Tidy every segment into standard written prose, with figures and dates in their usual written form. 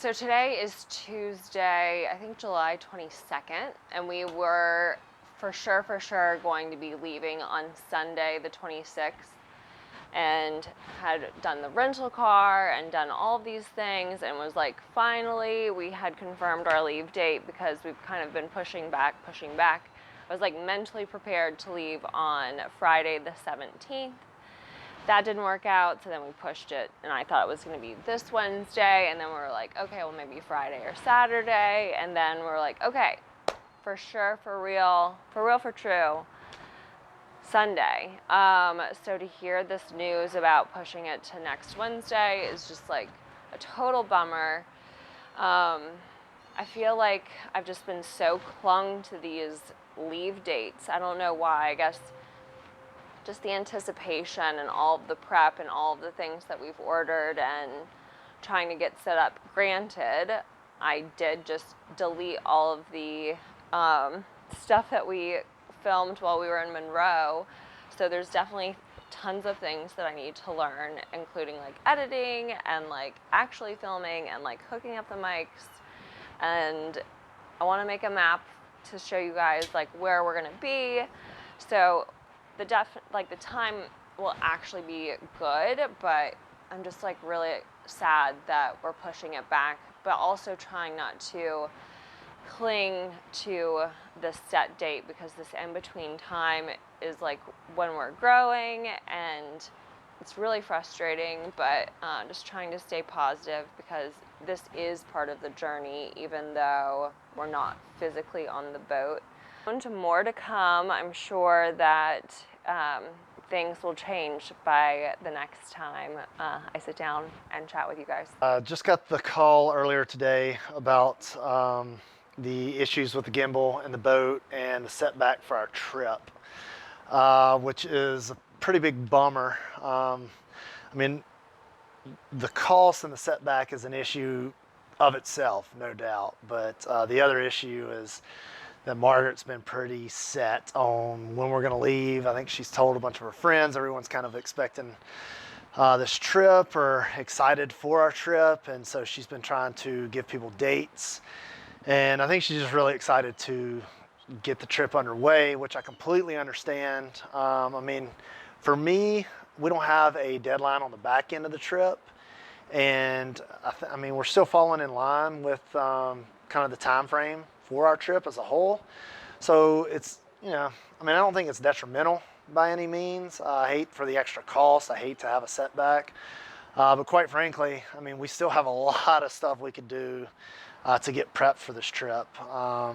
So today is Tuesday, I think July 22nd, and we were for sure going to be leaving on Sunday the 26th, and had done the rental car and done all of these things, and was like, finally we had confirmed our leave date because we've kind of been pushing back. I was like mentally prepared to leave on Friday the 17th. That didn't work out, so then we pushed it, and I thought it was going to be this Wednesday, and then we were like, okay, well, maybe Friday or Saturday, and then we were like, okay, for sure, for real, for true, Sunday. So to hear this news about pushing it to next Wednesday is just like a total bummer. I feel like I've just been so clung to these leave dates. I don't know why. I guess just the anticipation and all of the prep and all of the things that we've ordered and trying to get set up. Granted, I did just delete all of the stuff that we filmed while we were in Monroe, so there's definitely tons of things that I need to learn, including like editing and like actually filming and like hooking up the mics, and I want to make a map to show you guys like where we're gonna be. So the time will actually be good, but I'm just like really sad that we're pushing it back, but also trying not to cling to the set date, because this in-between time is like when we're growing, and it's really frustrating, but just trying to stay positive, because this is part of the journey, even though we're not physically on the boat. More to come. I'm sure that things will change by the next time I sit down and chat with you guys. Just got the call earlier today about the issues with the gimbal and the boat and the setback for our trip, which is a pretty big bummer. I mean, the cost and the setback is an issue of itself, no doubt, but the other issue is that Margaret's been pretty set on when we're going to leave. I think she's told a bunch of her friends. Everyone's kind of expecting this trip or excited for our trip, and so she's been trying to give people dates. And I think she's just really excited to get the trip underway, which I completely understand. I mean, for me, we don't have a deadline on the back end of the trip, and I mean, we're still falling in line with kind of the time frame for our trip as a whole. So it's, I mean, I don't think it's detrimental by any means. I hate for the extra cost. I hate to have a setback. But quite frankly, I mean, we still have a lot of stuff we could do to get prepped for this trip. I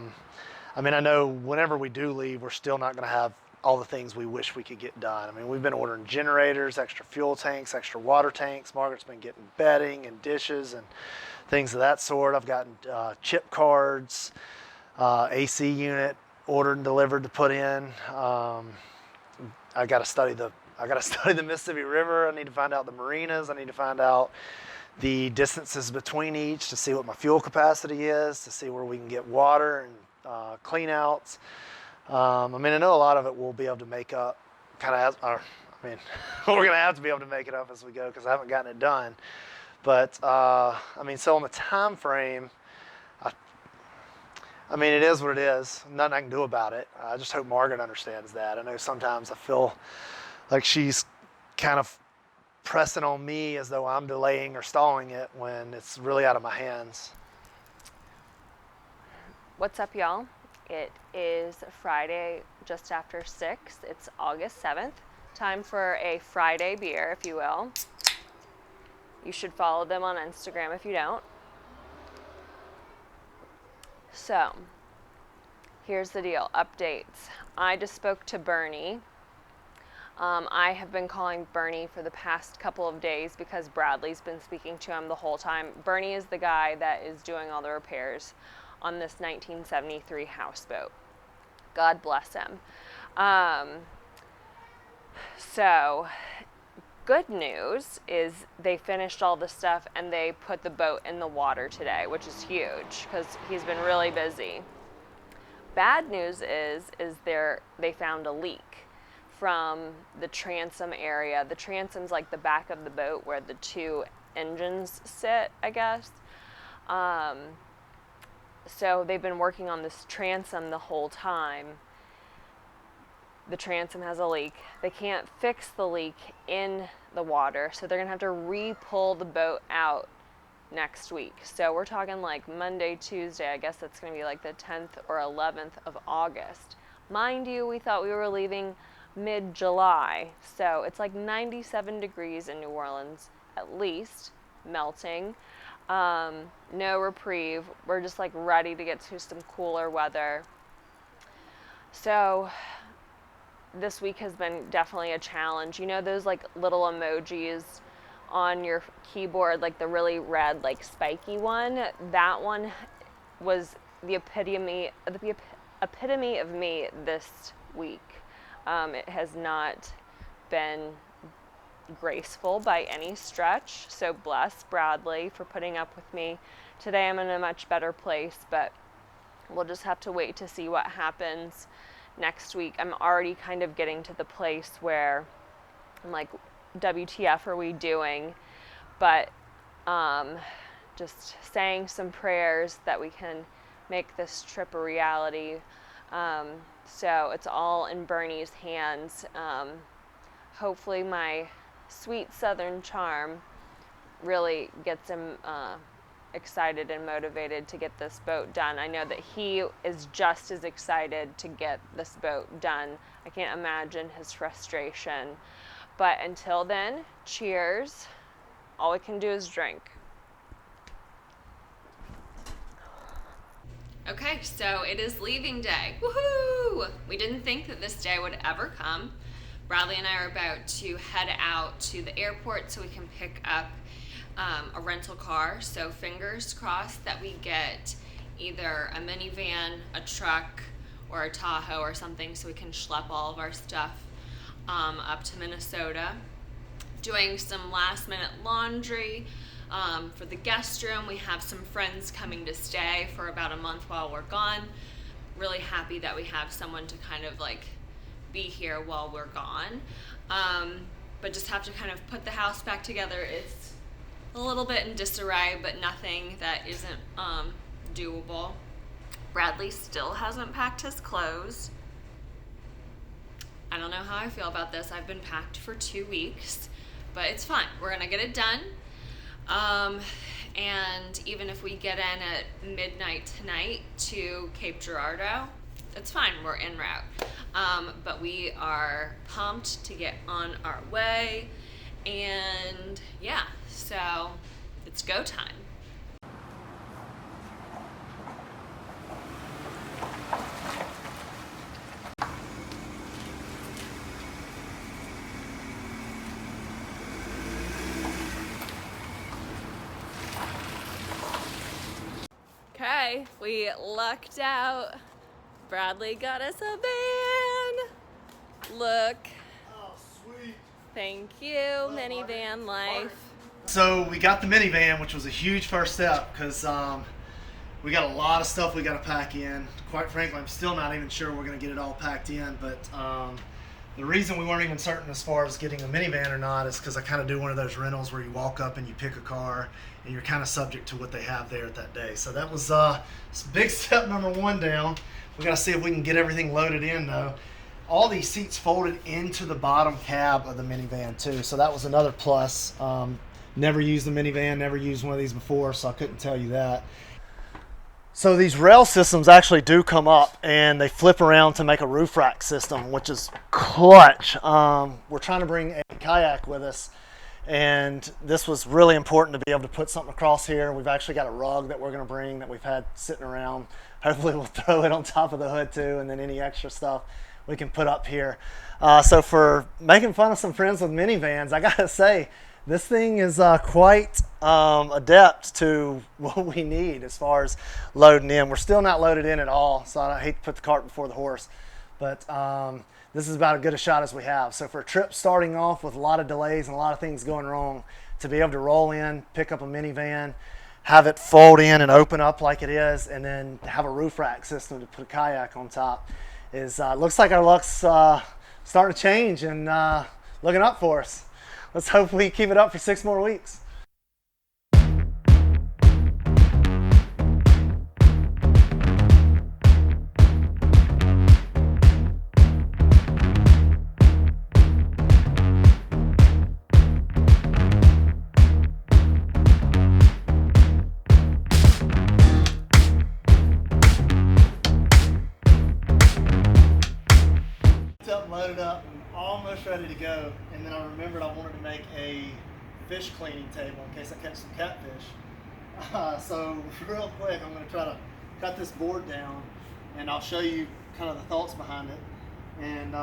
mean, I know whenever we do leave, we're still not going to have all the things we wish we could get done. I mean, we've been ordering generators, extra fuel tanks, extra water tanks. Margaret's been getting bedding and dishes and things of that sort. I've gotten chip cards, AC unit ordered and delivered to put in. I got to study the Mississippi River. I need to find out the marinas. I need to find out the distances between each to see what my fuel capacity is, to see where we can get water and clean outs. I mean, I know a lot of it we'll be able to make up we're going to have to be able to make it up as we go, because I haven't gotten it done. But I mean, so on the time frame, I mean, it is what it is. Nothing I can do about it. I just hope Margaret understands that. I know sometimes I feel like she's kind of pressing on me as though I'm delaying or stalling it when it's really out of my hands. What's up, y'all? It is Friday just after 6. It's August 7th. Time for a Friday beer, if you will. You should follow them on Instagram if you don't. So, here's the deal. Updates. I just spoke to Bernie. I have been calling Bernie for the past couple of days because Bradley's been speaking to him the whole time. Bernie is the guy that is doing all the repairs on this 1973 houseboat. God bless him. So, good news is they finished all the stuff and they put the boat in the water today, which is huge because he's been really busy. Bad news is they found a leak from the transom area. The transom's like the back of the boat where the two engines sit, I guess. So they've been working on this transom the whole time. The transom has a leak. They can't fix the leak in the water, so they're gonna have to re-pull the boat out next week. So we're talking like Monday, Tuesday. I guess that's gonna be like the 10th or 11th of August. Mind you, we thought we were leaving mid-July, so it's like 97 degrees in New Orleans at least, melting. No reprieve. We're just like ready to get to some cooler weather. So this week has been definitely a challenge. You know those like little emojis on your keyboard, like the really red, like spiky one? That one was the epitome of me this week. It has not been graceful by any stretch, so bless Bradley for putting up with me. Today I'm in a much better place, but we'll just have to wait to see what happens next week. I'm already kind of getting to the place where I'm like, WTF are we doing? But just saying some prayers that we can make this trip a reality. So it's all in Bernie's hands. Hopefully my sweet southern charm really gets him excited and motivated to get this boat done. I know that he is just as excited to get this boat done. I can't imagine his frustration. But until then, cheers. All we can do is drink. Okay, so it is leaving day. Woohoo! We didn't think that this day would ever come. Bradley and I are about to head out to the airport so we can pick up a rental car. So fingers crossed that we get either a minivan, a truck, or a Tahoe or something so we can schlep all of our stuff up to Minnesota. Doing some last minute laundry for the guest room. We have some friends coming to stay for about a month while we're gone. Really happy that we have someone to kind of like be here while we're gone. But just have to kind of put the house back together. It's a little bit in disarray, but nothing that isn't doable. Bradley still hasn't packed his clothes. I don't know how I feel about this. I've been packed for 2 weeks, but it's fine. We're gonna get it done. And even if we get in at midnight tonight to Cape Girardeau, it's fine, we're en route. But we are pumped to get on our way, and yeah, so it's go time. Okay, we lucked out. Bradley got us a van. Look. Oh, sweet. Thank you, minivan life. So we got the minivan, which was a huge first step because we got a lot of stuff we got to pack in. Quite frankly, I'm still not even sure we're going to get it all packed in, but the reason we weren't even certain as far as getting a minivan or not is because I kind of do one of those rentals where you walk up and you pick a car and you're kind of subject to what they have there at that day. So that was big step number one down. We got to see if we can get everything loaded in though. All these seats folded into the bottom cab of the minivan too, so that was another plus. Never used the minivan, never used one of these before, so I couldn't tell you that. So these rail systems actually do come up and they flip around to make a roof rack system, which is clutch. We're trying to bring a kayak with us, and this was really important to be able to put something across here. We've actually got a rug that we're going to bring that we've had sitting around. Hopefully we'll throw it on top of the hood too, and then any extra stuff we can put up here. So for making fun of some friends with minivans, I gotta say, this thing is quite adept to what we need as far as loading in. We're still not loaded in at all, so I hate to put the cart before the horse, but this is about as good a shot as we have. So for a trip starting off with a lot of delays and a lot of things going wrong, to be able to roll in, pick up a minivan, have it fold in and open up like it is, and then have a roof rack system to put a kayak on top is looks like our luck's starting to change and looking up for us. Let's hope we keep it up for 6 more weeks. I wanted to make a fish cleaning table in case I catch some catfish. So real quick, I'm going to try to cut this board down, and I'll show you kind of the thoughts behind it, and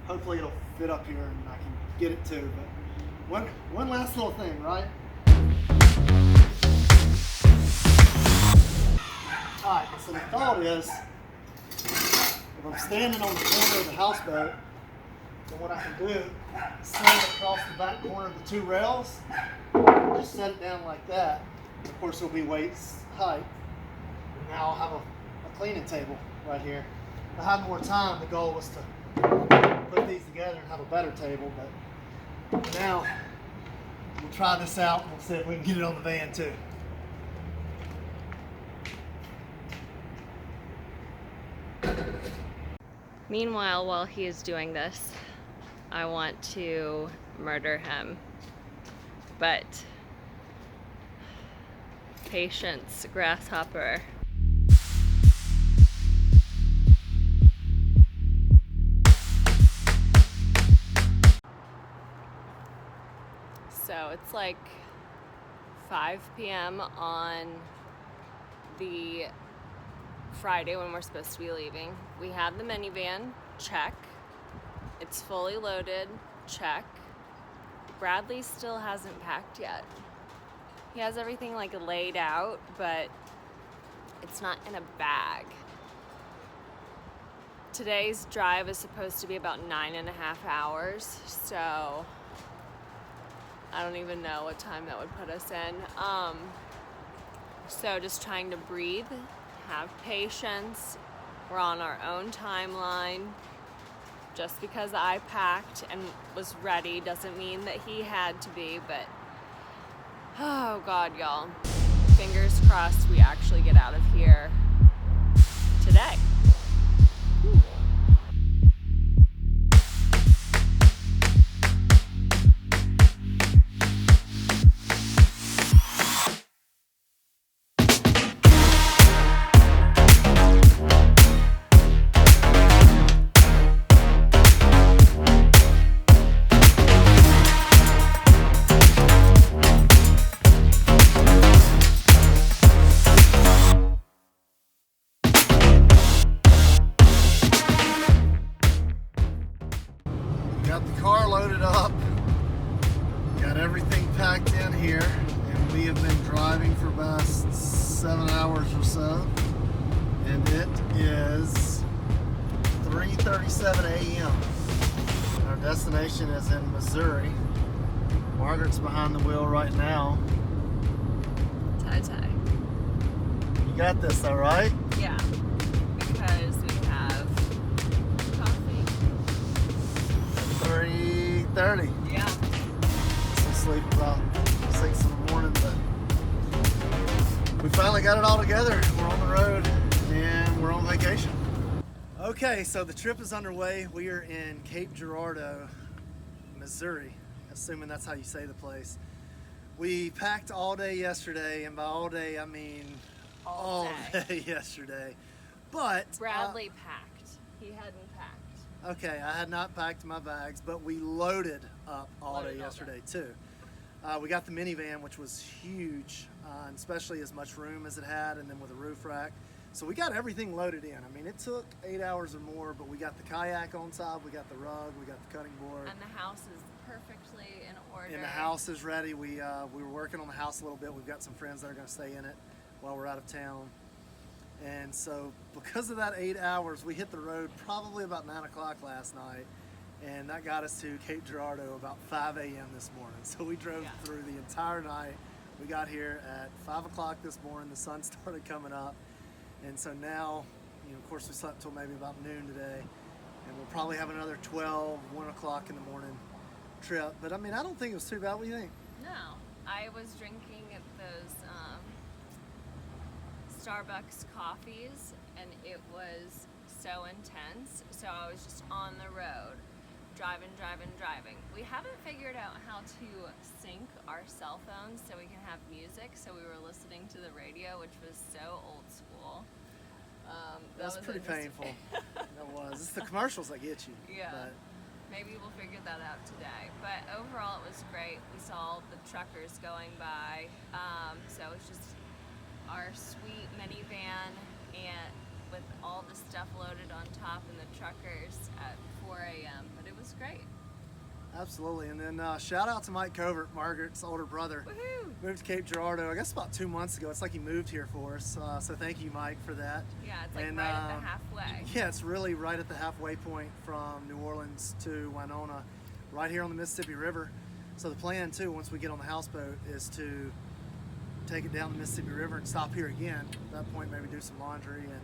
hopefully it'll fit up here and I can get it too. But one last little thing, right? Alright, so the thought is, if I'm standing on the corner of the houseboat, then what I can do is stand across the back corner of the two rails, just set it down like that. And of course, it'll be waist height. And now I'll have a cleaning table right here. If I had more time, the goal was to put these together and have a better table, but for now, we'll try this out and we'll see if we can get it on the van too. Meanwhile, while he is doing this, I want to murder him. But patience, grasshopper. So it's like 5 p.m. on the Friday when we're supposed to be leaving. We have the minivan, check. It's fully loaded, check. Bradley still hasn't packed yet. He has everything like laid out, but it's not in a bag. Today's drive is supposed to be about 9.5 hours, so I don't even know what time that would put us in. So just trying to breathe, have patience. We're on our own timeline. Just because I packed and was ready doesn't mean that he had to be, but oh God, y'all. Fingers crossed we actually get out of here today. Got the car loaded up, got everything packed in here, and we have been driving for about 7 hours or so, and it is 3:37 a.m. Our destination is in Missouri. Margaret's behind the wheel right now. Tie-tie. You got this, all right? Yeah, because we have coffee. 3:30. Yeah. Some sleep about 6 in the morning, but we finally got it all together. We're on the road and we're on vacation. Okay, so the trip is underway. We are in Cape Girardeau, Missouri, assuming that's how you say the place. We packed all day yesterday, and by all day I mean all day yesterday. But Bradley packed. He hadn't packed. okay, I had not packed my bags, but we loaded up all day yesterday too. We got the minivan, which was huge, and especially as much room as it had, and then with a roof rack. So we got everything loaded in. I mean, it took 8 hours or more, but we got the kayak on top, we got the rug, we got the cutting board. And the house is perfectly in order. And the house is ready. We were working on the house a little bit. We've got some friends that are going to stay in it while we're out of town. And so because of that 8 hours, we hit the road probably about 9 o'clock last night. And that got us to Cape Girardeau about 5 a.m. this morning. So we drove through the entire night. We got here at 5 o'clock this morning. The sun started coming up. And so now, you know, of course we slept till maybe about noon today. And we'll probably have another 12, 1 o'clock in the morning trip. But I mean, I don't think it was too bad. What do you think? No, I was drinking at those Starbucks coffees, and it was so intense. So I was just on the road, driving. We haven't figured out how to sync our cell phones so we can have music. So we were listening to the radio, which was so old school. That was pretty painful. That was. It's the commercials that get you. Yeah. But Maybe we'll figure that out today. But overall, it was great. We saw the truckers going by. So it was just our sweet minivan and with all the stuff loaded on top and the truckers at 4 a.m. But it was great. Absolutely. And then shout out to Mike Covert, Margaret's older brother. Woohoo! Moved to Cape Girardeau, I guess about 2 months ago. It's like he moved here for us. So thank you, Mike, for that. Yeah, it's like And, right at the halfway. Yeah, it's really right at the halfway point from New Orleans to Winona, right here on the Mississippi River. So the plan too, once we get on the houseboat, is to take it down the Mississippi River and stop here again. At that point, maybe do some laundry and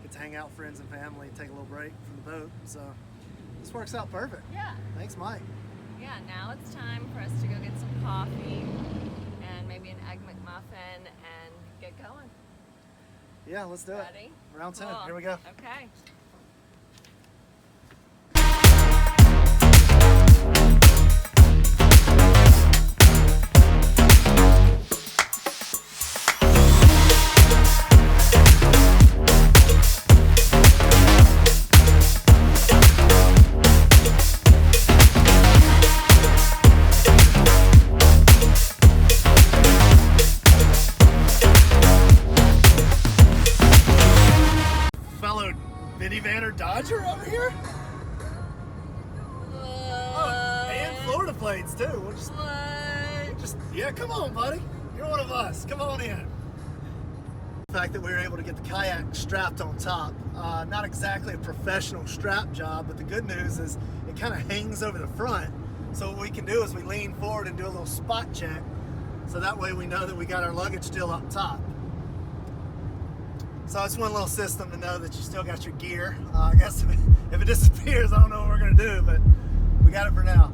get to hang out with friends and family, take a little break from the boat. So this works out perfect. Yeah. Thanks, Mike. Yeah, now it's time for us to go get some coffee and maybe an Egg McMuffin and get going. Yeah, let's do Ready? it. Round 10. Cool. Here we go. Okay. Fellow minivaner Dodger over here? Oh, and Florida plates too. We'll just, yeah, come on, buddy. You're one of us. Come on in. The fact that we were able to get the kayak strapped on top, not exactly a professional strap job, but the good news is it kind of hangs over the front. So what we can do is we lean forward and do a little spot check. So that way we know that we got our luggage still up top. So it's one little system to know that you still got your gear. I guess if it disappears, I don't know what we're gonna do, but we got it for now.